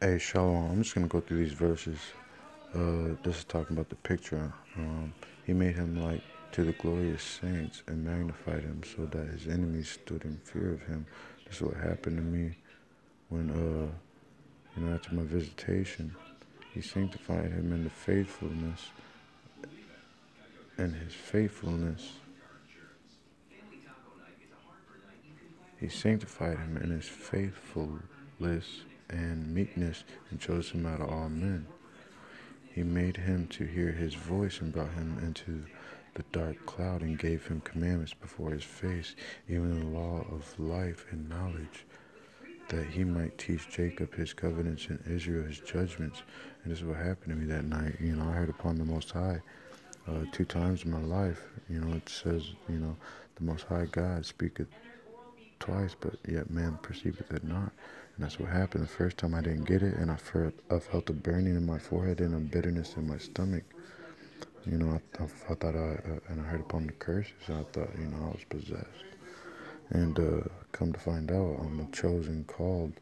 Hey, Shalom. I'm just going to go through these verses. This is talking about the picture. He made him like to the glorious saints and magnified him so that his enemies stood in fear of him. This is what happened to me when, after my visitation. He sanctified him in the faithfulness, and his faithfulness. He sanctified him in his faithfulness and meekness, and chose him out of all men. He made him to hear his voice and brought him into the dark cloud and gave him commandments before his face, even the law of life and knowledge, that he might teach Jacob his covenants and Israel his judgments. And this is what happened to me that night. I heard upon the Most High 2 times in my life. It says, the Most High God speaketh twice, but yet man perceiveth it not. And that's what happened. The first time I didn't get it, and I felt a burning in my forehead and a bitterness in my stomach. I thought and I heard upon the curses, I thought, I was possessed. And come to find out, I'm a chosen, called,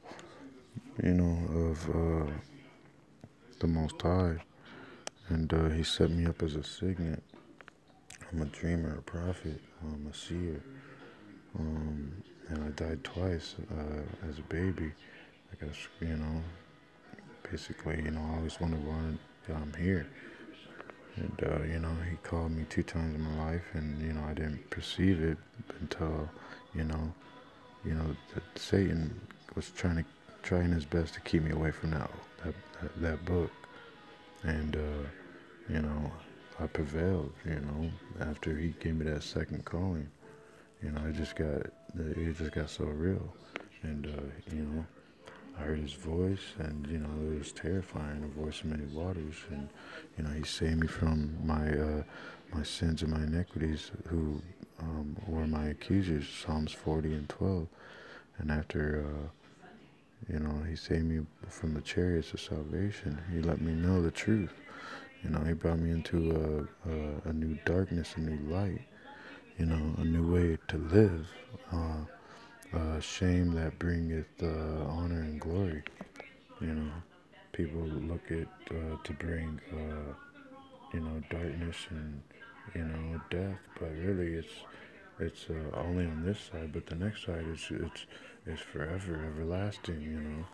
of the Most High. And he set me up as a signet. I'm a dreamer, a prophet, a seer. And I died twice as a baby. I guess, basically, I always wondered why I'm here. And, he called me 2 times in my life, and, I didn't perceive it until, that Satan was trying his best to keep me away from that book. And, I prevailed, after he gave me that second calling. It just got so real. And, I heard his voice, and, it was terrifying, a voice of many waters. And, he saved me from my sins and my iniquities, who were my accusers, Psalms 40 and 12. And after, he saved me from the chariots of salvation. He let me know the truth. He brought me into a new darkness, a new light, a new way to live. Shame that bringeth honor and glory. People look at to bring darkness and death, but really it's only on this side. But the next side is forever, everlasting.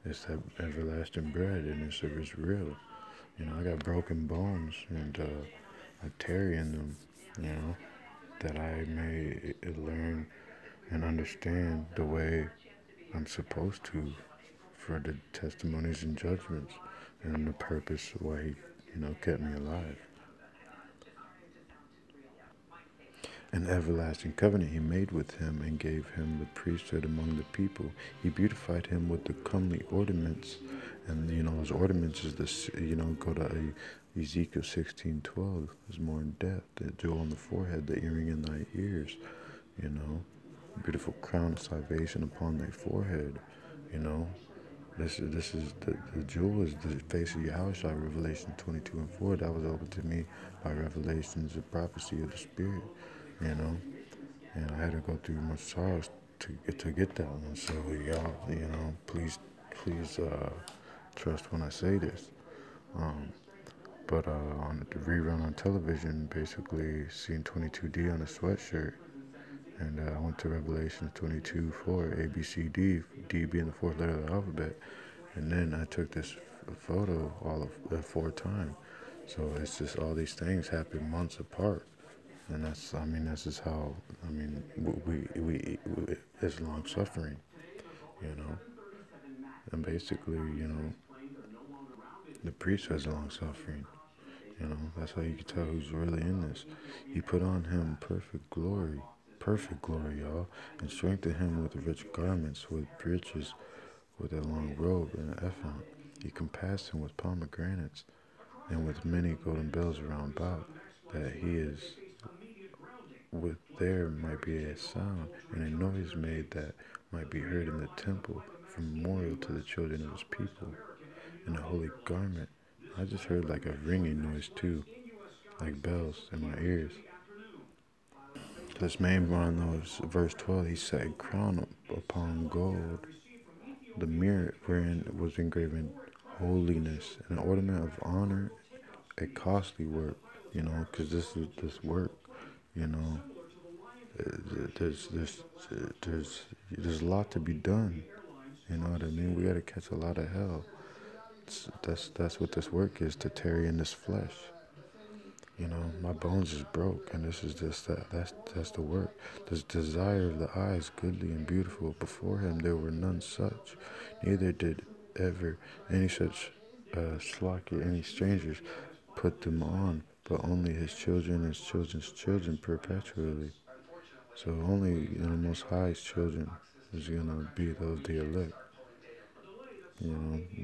It's that everlasting bread, and it's real. I got broken bones, and I tarry in them. That I may learn and understand the way I'm supposed to, for the testimonies and judgments, and the purpose why he, kept me alive. An everlasting covenant he made with him, and gave him the priesthood among the people. He beautified him with the comely ornaments, and those ornaments is this. Go to Ezekiel 16:12. Is more in depth. The jewel on the forehead, the earring in thy ears. Beautiful crown of salvation upon thy forehead. This is the jewel is the face of YAHAWASHI, Revelation 22 and 4. That was opened to me by revelations of prophecy of the Spirit. And I had to go through much sorrows to get that one. So y'all, please trust when I say this. But on the rerun on television, basically seeing 22D on a sweatshirt. And I went to Revelation 22:4, A, B, C, D, D being the 4th letter of the alphabet. And then I took this photo all of 4 times. So it's just all these things happen months apart. And that's just how, we it's long suffering, And basically, the priest has long suffering. That's how you can tell who's really in this. He put on him perfect glory, y'all, and strengthened him with rich garments, with breeches, with a long robe and an ephod. He compassed him with pomegranates, and with many golden bells around about, that he is with there might be a sound and a noise made that might be heard in the temple, from memorial to the children of his people. In a holy garment, I just heard like a ringing noise too, like bells in my ears. This main one, though, is verse 12. He set a crown upon gold the mirror wherein was engraven holiness, an ornament of honor, a costly work, because this work, you know, there's there's there's a lot to be done. You know what I mean? We got to catch a lot of hell. That's what this work is, to tarry in this flesh. My bones is broke, and this is just that. That's the work. This desire of the eyes, goodly and beautiful. Before him there were none such, neither did ever any such slacky, any strangers put them on, but only his children and his children's children perpetually. So only Most High's children is gonna be those the elect.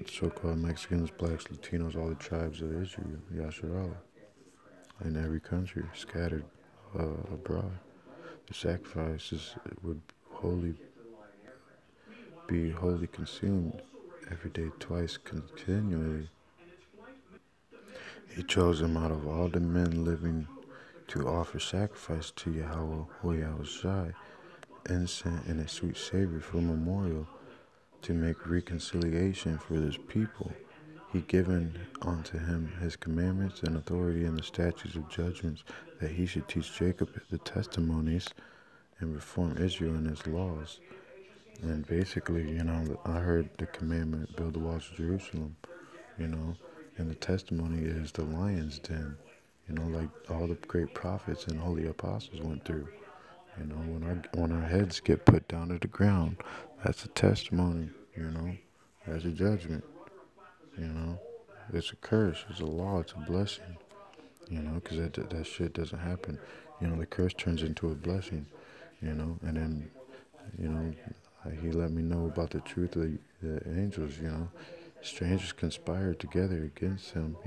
So-called Mexicans, blacks, Latinos, all the tribes of Israel, YAHAWAH, in every country, scattered abroad. The sacrifices would be wholly consumed every day, twice continually. He chose them out of all the men living to offer sacrifice to YAHAWAH, YAHAWASHI, incense and a sweet savor for memorial, to make reconciliation for this people. He given unto him his commandments and authority and the statutes of judgments, that he should teach Jacob the testimonies and reform Israel in his laws. And basically, I heard the commandment, build the walls of Jerusalem, and the testimony is the lion's den, like all the great prophets and holy apostles went through. When our heads get put down to the ground, that's a testimony, that's a judgment, it's a curse, it's a law, it's a blessing, because that shit doesn't happen. The curse turns into a blessing, and then, he let me know about the truth of the angels, strangers conspired together against him,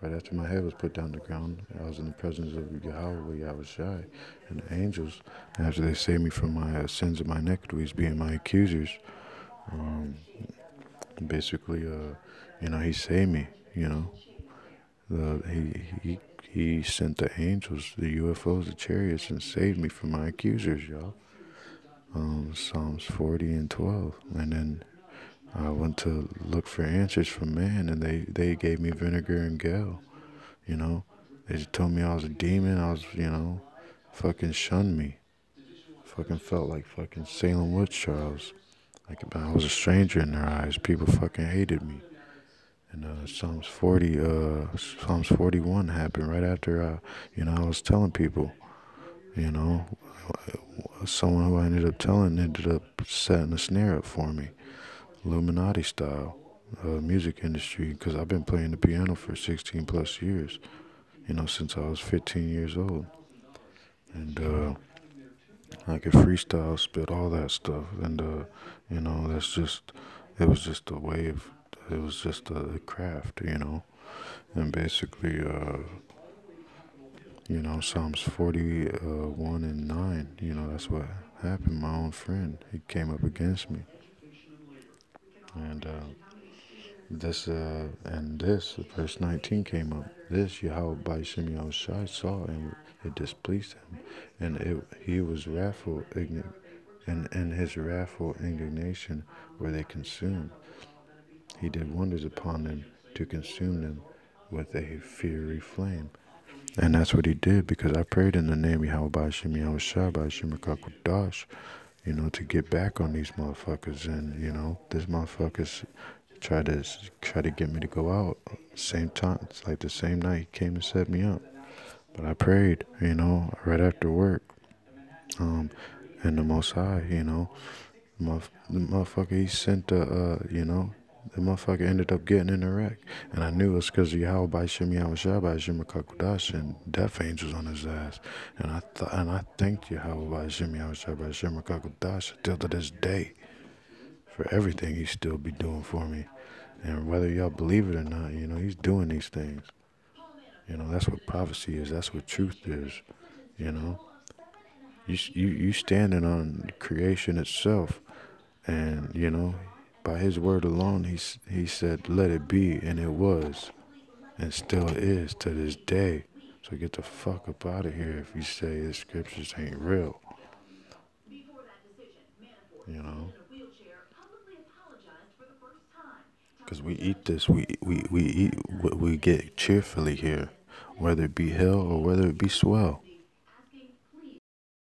right after my head was put down the ground. I was in the presence of YAHAWAH, YAHAWASHI, and the angels, after they saved me from my sins and my iniquities, being my accusers. Basically, he saved me, he sent the angels, the UFOs, the chariots, and saved me from my accusers, y'all. Psalms 40 and 12. And then I went to look for answers from man, and they gave me vinegar and gall. They just told me I was a demon. I was, fucking shunned me. Fucking felt like fucking Salem Witch Trials. Like I was a stranger in their eyes. People fucking hated me. And Psalms 41 happened right after I was telling people, someone who I ended up telling ended up setting a snare up for me, Illuminati style, music industry, because I've been playing the piano for 16 plus years, since I was 15 years old. And I could freestyle, spit all that stuff, and it was just a way of, it was just a craft, and basically, Psalms 41 and 9, that's what happened. My own friend, he came up against me, and this verse 19 came up. This YAHAWAH by YAHAWASHI saw, and it displeased him, and he was wrathful, and in his wrathful indignation were they consumed. He did wonders upon them to consume them with a fiery flame. And that's what he did, because I prayed in the name of YAHAWAH by YAHAWASHI by YAHAWAH, to get back on these motherfuckers. And, this motherfuckers tried to get me to go out. Same time, it's like the same night he came and set me up. But I prayed, right after work. And the Most High, the motherfucker, he sent the motherfucker ended up getting in a wreck. And I knew it was because of YAHAWAH by YAHAWASHI by YAHAWAH and death angels on his ass. And I thanked YAHAWAH by YAHAWASHI by YAHAWAH till to this day for everything he still be doing for me. And whether y'all believe it or not, he's doing these things. That's what prophecy is. That's what truth is. You standing on creation itself, and by his word alone, he said, "Let it be," and it was, and still is to this day. So get the fuck up out of here if you say the scriptures ain't real. Because we eat this, we eat what we get cheerfully here, whether it be hell or whether it be swell.